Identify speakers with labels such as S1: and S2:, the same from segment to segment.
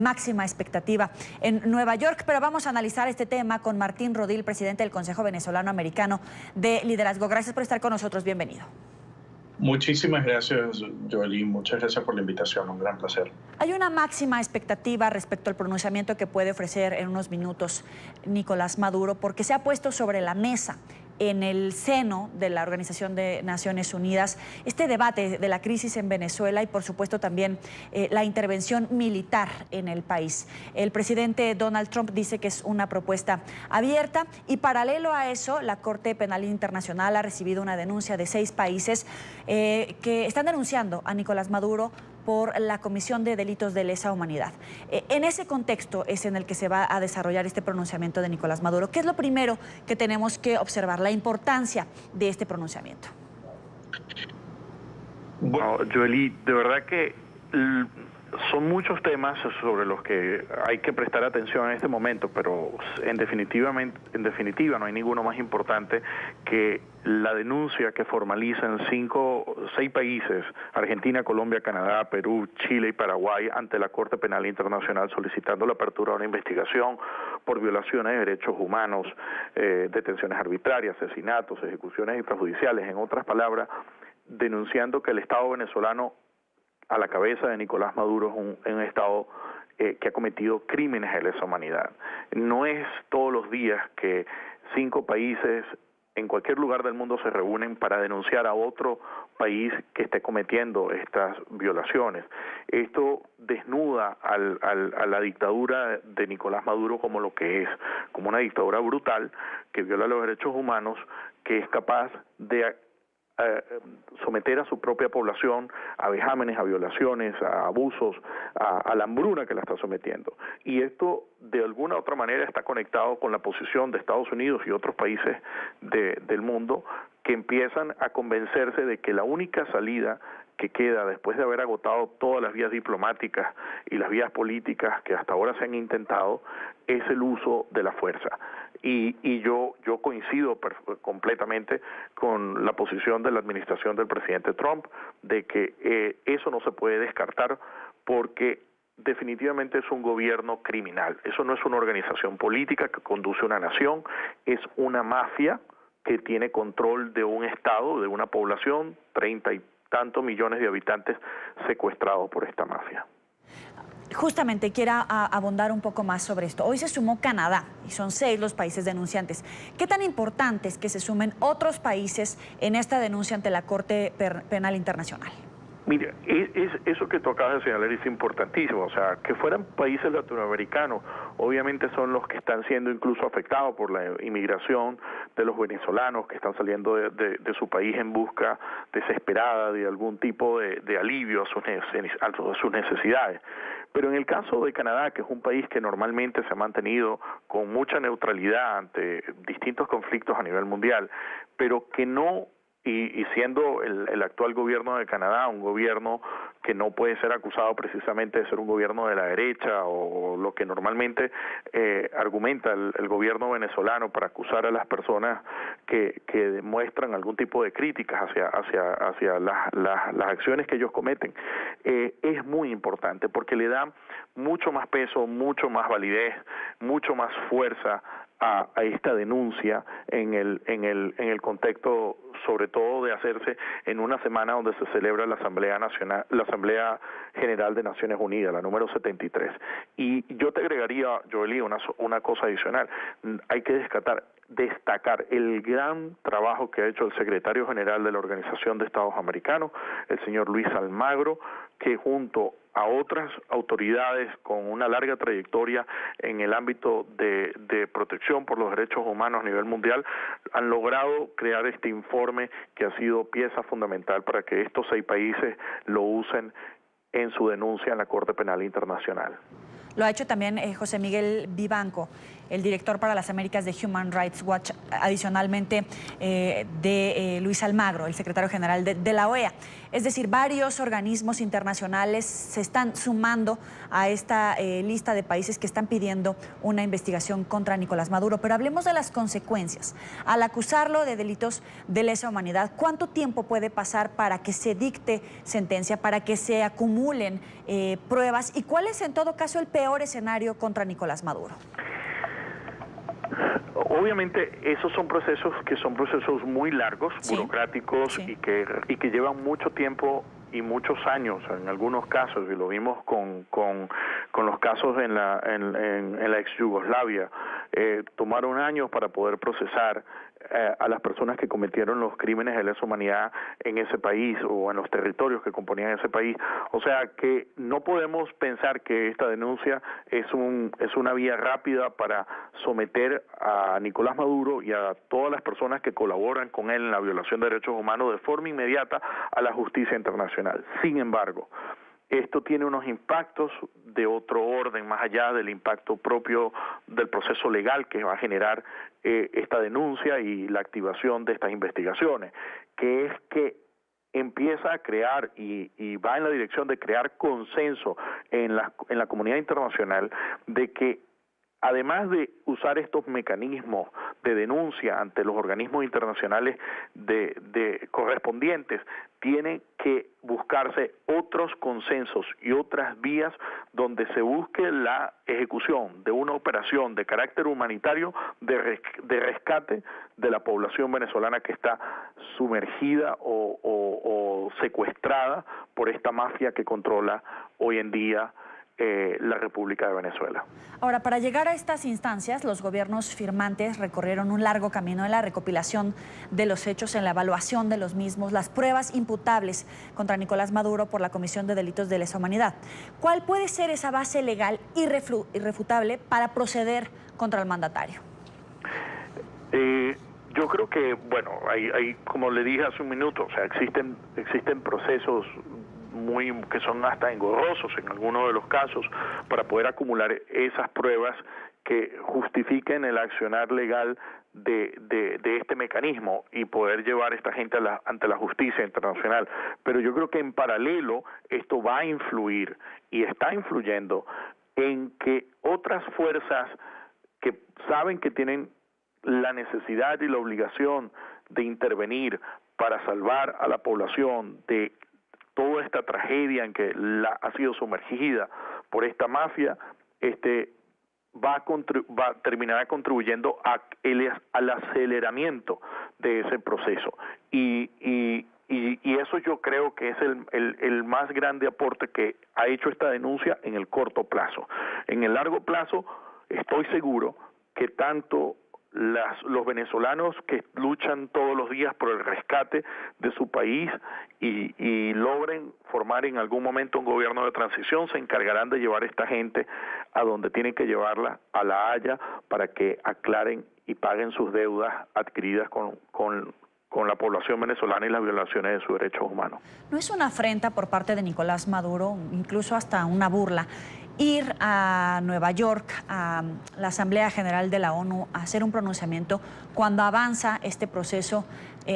S1: Máxima expectativa en Nueva York, pero vamos a analizar este tema con Martín Rodil, presidente del Consejo Venezolano Americano de Liderazgo. Gracias por estar con nosotros, bienvenido.
S2: Muchísimas gracias, Joely. Muchas gracias por la invitación, un gran placer.
S1: Hay una máxima expectativa respecto al pronunciamiento que puede ofrecer en unos minutos Nicolás Maduro, porque se ha puesto sobre la mesa en el seno de la Organización de Naciones Unidas este debate de la crisis en Venezuela y por supuesto también la intervención militar en el país. El presidente Donald Trump dice que es una propuesta abierta y paralelo a eso la Corte Penal Internacional ha recibido una denuncia de 6 países que están denunciando a Nicolás Maduro por la comisión de delitos de lesa humanidad. En ese contexto es en el que se va a desarrollar este pronunciamiento de Nicolás Maduro. ¿Qué es lo primero que tenemos que observar? La importancia de este pronunciamiento.
S3: Bueno, Joely, de verdad que son muchos temas sobre los que hay que prestar atención en este momento, pero en definitiva no hay ninguno más importante que la denuncia que formalizan 6 países, Argentina, Colombia, Canadá, Perú, Chile y Paraguay, ante la Corte Penal Internacional solicitando la apertura de una investigación por violaciones de derechos humanos, detenciones arbitrarias, asesinatos, ejecuciones extrajudiciales, en otras palabras, denunciando que el Estado venezolano a la cabeza de Nicolás Maduro es un Estado que ha cometido crímenes de lesa humanidad. No es todos los días que 5 países en cualquier lugar del mundo se reúnen para denunciar a otro país que esté cometiendo estas violaciones. Esto desnuda a la dictadura de Nicolás Maduro como lo que es, como una dictadura brutal que viola los derechos humanos, que es capaz de someter a su propia población a vejámenes, a violaciones, a abusos, a la hambruna que la está sometiendo. Y esto de alguna u otra manera está conectado con la posición de Estados Unidos y otros países del mundo que empiezan a convencerse de que la única salida que queda después de haber agotado todas las vías diplomáticas y las vías políticas que hasta ahora se han intentado es el uso de la fuerza. Y yo coincido completamente con la posición de la administración del presidente Trump de que eso no se puede descartar porque definitivamente es un gobierno criminal. Eso no es una organización política que conduce una nación, es una mafia que tiene control de un estado, de una población, 30 y tantos millones de habitantes secuestrados por esta mafia.
S1: Justamente quiero abundar un poco más sobre esto. Hoy se sumó Canadá y son 6 los países denunciantes. ¿Qué tan importante es que se sumen otros países en esta denuncia ante la Corte Penal Internacional?
S3: Mira, eso que tú acabas de señalar es importantísimo, o sea, que fueran países latinoamericanos, obviamente son los que están siendo incluso afectados por la inmigración de los venezolanos que están saliendo de su país en busca desesperada de algún tipo de alivio a sus necesidades. Pero en el caso de Canadá, que es un país que normalmente se ha mantenido con mucha neutralidad ante distintos conflictos a nivel mundial, pero que no... Y siendo el actual gobierno de Canadá un gobierno que no puede ser acusado precisamente de ser un gobierno de la derecha o lo que normalmente argumenta el gobierno venezolano para acusar a las personas que demuestran algún tipo de críticas hacia las acciones que ellos cometen, es muy importante porque le da mucho más peso, mucho más validez, mucho más fuerza a esta denuncia en el contexto sobre todo de hacerse en una semana donde se celebra la Asamblea General de Naciones Unidas, la número 73. Y yo te agregaría, Joely, una cosa adicional. Hay que destacar el gran trabajo que ha hecho el secretario general de la Organización de Estados Americanos, el señor Luis Almagro, que junto a otras autoridades con una larga trayectoria en el ámbito de protección por los derechos humanos a nivel mundial, han logrado crear este informe que ha sido pieza fundamental para que estos 6 países lo usen en su denuncia en la Corte Penal Internacional.
S1: Lo ha hecho también José Miguel Vivanco. el director para las Américas de Human Rights Watch, adicionalmente de Luis Almagro, el secretario general de la OEA. Es decir, varios organismos internacionales se están sumando a esta lista de países que están pidiendo una investigación contra Nicolás Maduro. Pero hablemos de las consecuencias. Al acusarlo de delitos de lesa humanidad, ¿cuánto tiempo puede pasar para que se dicte sentencia, para que se acumulen pruebas? ¿Y cuál es en todo caso el peor escenario contra Nicolás Maduro?
S3: Obviamente esos son procesos muy largos, sí, burocráticos, sí, y que llevan mucho tiempo y muchos años en algunos casos, y lo vimos con los casos en la ex Yugoslavia. Tomaron años para poder procesar a las personas que cometieron los crímenes de lesa humanidad en ese país o en los territorios que componían ese país. O sea que no podemos pensar que esta denuncia es una vía rápida para someter a Nicolás Maduro y a todas las personas que colaboran con él en la violación de derechos humanos de forma inmediata a la justicia internacional. Sin embargo, esto tiene unos impactos de otro orden, más allá del impacto propio del proceso legal que va a generar esta denuncia y la activación de estas investigaciones, que es que empieza a crear y va en la dirección de crear consenso en la comunidad internacional de que, además de usar estos mecanismos de denuncia ante los organismos internacionales de correspondientes, tienen que buscarse otros consensos y otras vías donde se busque la ejecución de una operación de carácter humanitario de rescate de la población venezolana que está sumergida o secuestrada por esta mafia que controla hoy en día la República de Venezuela.
S1: Ahora, para llegar a estas instancias, los gobiernos firmantes recorrieron un largo camino en la recopilación de los hechos, en la evaluación de los mismos, las pruebas imputables contra Nicolás Maduro por la comisión de delitos de lesa humanidad. ¿Cuál puede ser esa base legal irrefutable para proceder contra el mandatario?
S3: Yo creo que, bueno, hay, como le dije hace un minuto, o sea, existen procesos que son hasta engorrosos en algunos de los casos para poder acumular esas pruebas que justifiquen el accionar legal de este mecanismo y poder llevar a esta gente ante la justicia internacional. Pero yo creo que en paralelo esto va a influir y está influyendo en que otras fuerzas que saben que tienen la necesidad y la obligación de intervenir para salvar a la población de toda esta tragedia en que ha sido sumergida por esta mafia, terminará contribuyendo al aceleramiento de ese proceso. Y eso yo creo que es el más grande aporte que ha hecho esta denuncia en el corto plazo. En el largo plazo, estoy seguro que tanto los venezolanos que luchan todos los días por el rescate de su país y logren formar en algún momento un gobierno de transición, se encargarán de llevar a esta gente a donde tienen que llevarla, a La Haya, para que aclaren y paguen sus deudas adquiridas con la población venezolana y las violaciones de sus derechos humanos.
S1: ¿No es una afrenta por parte de Nicolás Maduro, incluso hasta una burla, ir a Nueva York, a la Asamblea General de la ONU, a hacer un pronunciamiento cuando avanza este proceso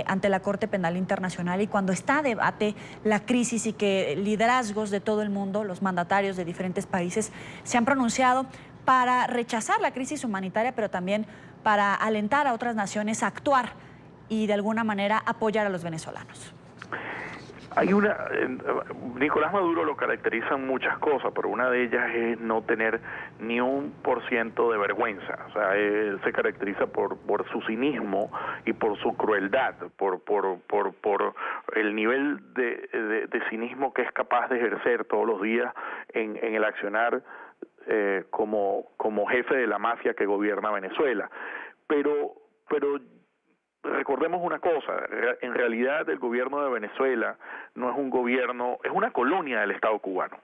S1: ante la Corte Penal Internacional y cuando está a debate la crisis y que liderazgos de todo el mundo, los mandatarios de diferentes países, se han pronunciado para rechazar la crisis humanitaria, pero también para alentar a otras naciones a actuar y de alguna manera apoyar a los venezolanos?
S3: Nicolás Maduro lo caracterizan muchas cosas, pero una de ellas es no tener ni 1% de vergüenza. O sea, él se caracteriza por su cinismo y por su crueldad, por el nivel de cinismo que es capaz de ejercer todos los días en el accionar como jefe de la mafia que gobierna Venezuela. Pero recordemos una cosa, en realidad el gobierno de Venezuela no es un gobierno, es una colonia del Estado cubano.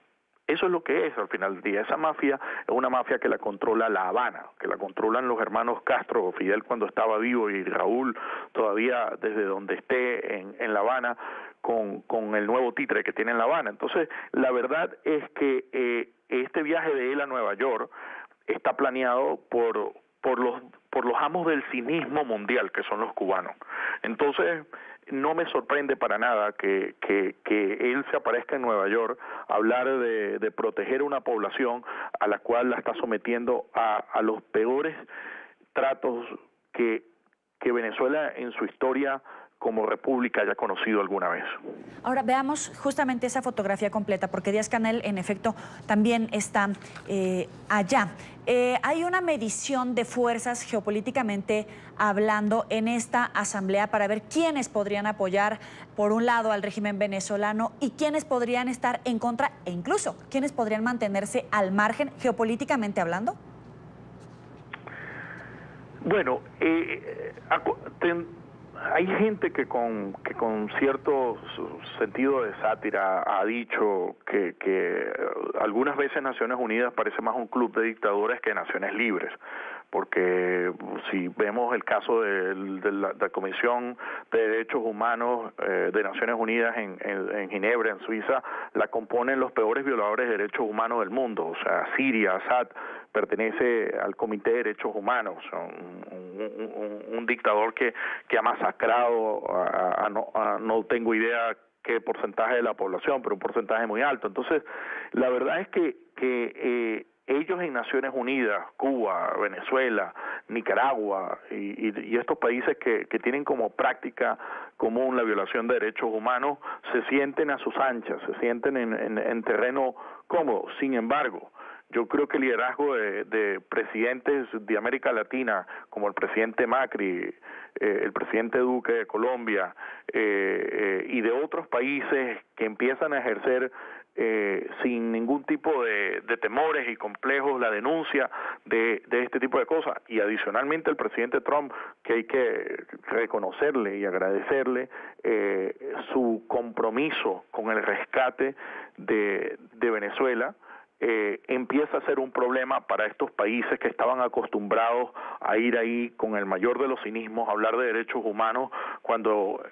S3: Eso es lo que es al final del día. Esa mafia es una mafia que la controla La Habana, que la controlan los hermanos Castro o Fidel cuando estaba vivo y Raúl todavía desde donde esté en La Habana con el nuevo títere que tiene en La Habana. Entonces, la verdad es que este viaje de él a Nueva York está planeado por por los amos del cinismo mundial, que son los cubanos. Entonces, no me sorprende para nada que él se aparezca en Nueva York a hablar de proteger una población a la cual la está sometiendo a los peores tratos que Venezuela en su historia como república haya conocido alguna vez.
S1: Ahora veamos justamente esa fotografía completa, porque Díaz-Canel en efecto también está allá. Hay una medición de fuerzas geopolíticamente hablando en esta asamblea para ver quiénes podrían apoyar por un lado al régimen venezolano y quiénes podrían estar en contra e incluso quiénes podrían mantenerse al margen geopolíticamente hablando.
S3: Bueno, hay gente que con cierto sentido de sátira ha dicho que algunas veces Naciones Unidas parece más un club de dictadores que Naciones Libres, porque si vemos el caso de la Comisión de Derechos Humanos de Naciones Unidas en Ginebra, en Suiza, la componen los peores violadores de derechos humanos del mundo. O sea, Siria, Assad pertenece al Comité de Derechos Humanos, un dictador que ha masacrado no tengo idea qué porcentaje de la población, pero un porcentaje muy alto. Entonces, la verdad es que ellos en Naciones Unidas, Cuba, Venezuela, Nicaragua y estos países que tienen como práctica común la violación de derechos humanos, se sienten a sus anchas, se sienten en terreno cómodo. Sin embargo, yo creo que el liderazgo de presidentes de América Latina, como el presidente Macri, el presidente Duque de Colombia, y de otros países que empiezan a ejercer sin ningún tipo de temores y complejos la denuncia de este tipo de cosas, y adicionalmente el presidente Trump, que hay que reconocerle y agradecerle su compromiso con el rescate de Venezuela, empieza a ser un problema para estos países que estaban acostumbrados a ir ahí con el mayor de los cinismos a hablar de derechos humanos cuando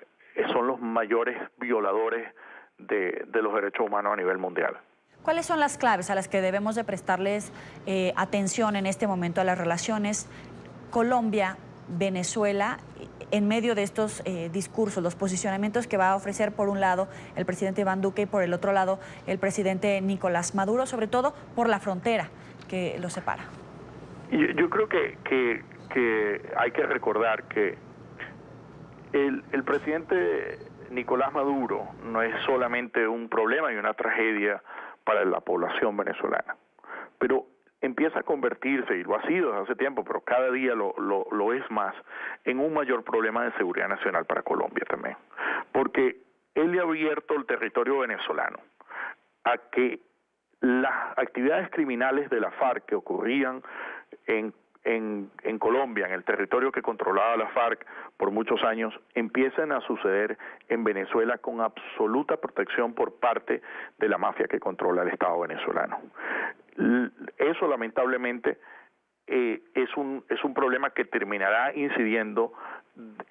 S3: son los mayores violadores de los derechos humanos a nivel mundial.
S1: ¿Cuáles son las claves a las que debemos de prestarles atención en este momento a las relaciones Colombia-Venezuela en medio de estos discursos, los posicionamientos que va a ofrecer por un lado el presidente Iván Duque y por el otro lado el presidente Nicolás Maduro, sobre todo por la frontera que los separa?
S3: Yo creo que hay que recordar que el presidente Nicolás Maduro no es solamente un problema y una tragedia para la población venezolana, pero empieza a convertirse, y lo ha sido desde hace tiempo, pero cada día lo es más, en un mayor problema de seguridad nacional para Colombia también. Porque él le ha abierto el territorio venezolano a que las actividades criminales de la FARC que ocurrían en Colombia, en el territorio que controlaba la FARC por muchos años, empiezan a suceder en Venezuela con absoluta protección por parte de la mafia que controla el Estado venezolano. Eso lamentablemente es un problema que terminará incidiendo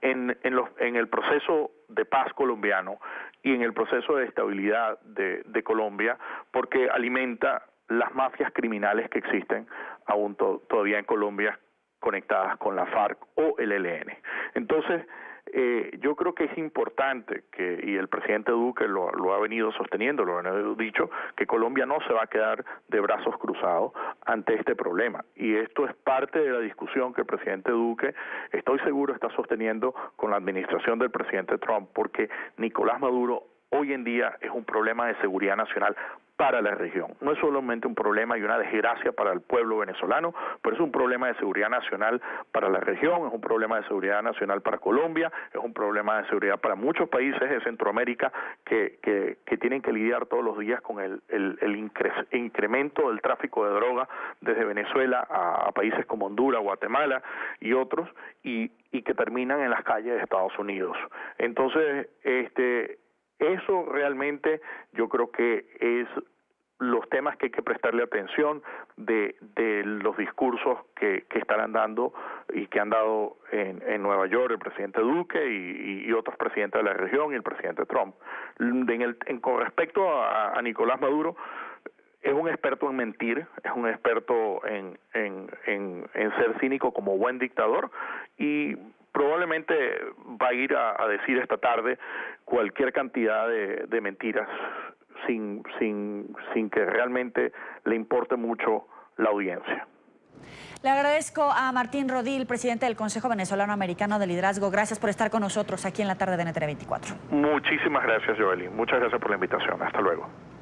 S3: en el proceso de paz colombiano y en el proceso de estabilidad de Colombia, porque alimenta las mafias criminales que existen aún todavía en Colombia conectadas con la FARC o el ELN. Entonces, yo creo que es importante y el presidente Duque lo ha venido sosteniendo, lo ha dicho, que Colombia no se va a quedar de brazos cruzados ante este problema. Y esto es parte de la discusión que el presidente Duque, estoy seguro, está sosteniendo con la administración del presidente Trump, porque Nicolás Maduro hoy en día es un problema de seguridad nacional para la región. No es solamente un problema y una desgracia para el pueblo venezolano, pero es un problema de seguridad nacional para la región, es un problema de seguridad nacional para Colombia, es un problema de seguridad para muchos países de Centroamérica que tienen que lidiar todos los días con el incremento del tráfico de droga desde Venezuela a países como Honduras, Guatemala y otros, y que terminan en las calles de Estados Unidos. Entonces, eso realmente yo creo que es los temas que hay que prestarle atención de los discursos que estarán dando y que han dado en Nueva York el presidente Duque y otros presidentes de la región y el presidente Trump. Con respecto a Nicolás Maduro, es un experto en mentir, es un experto en ser cínico como buen dictador, y probablemente va a ir a decir esta tarde cualquier cantidad de mentiras sin que realmente le importe mucho la audiencia.
S1: Le agradezco a Martín Rodil, presidente del Consejo Venezolano Americano de Liderazgo. Gracias por estar con nosotros aquí en la tarde de NTN 24.
S3: Muchísimas gracias, Joely. Muchas gracias por la invitación. Hasta luego.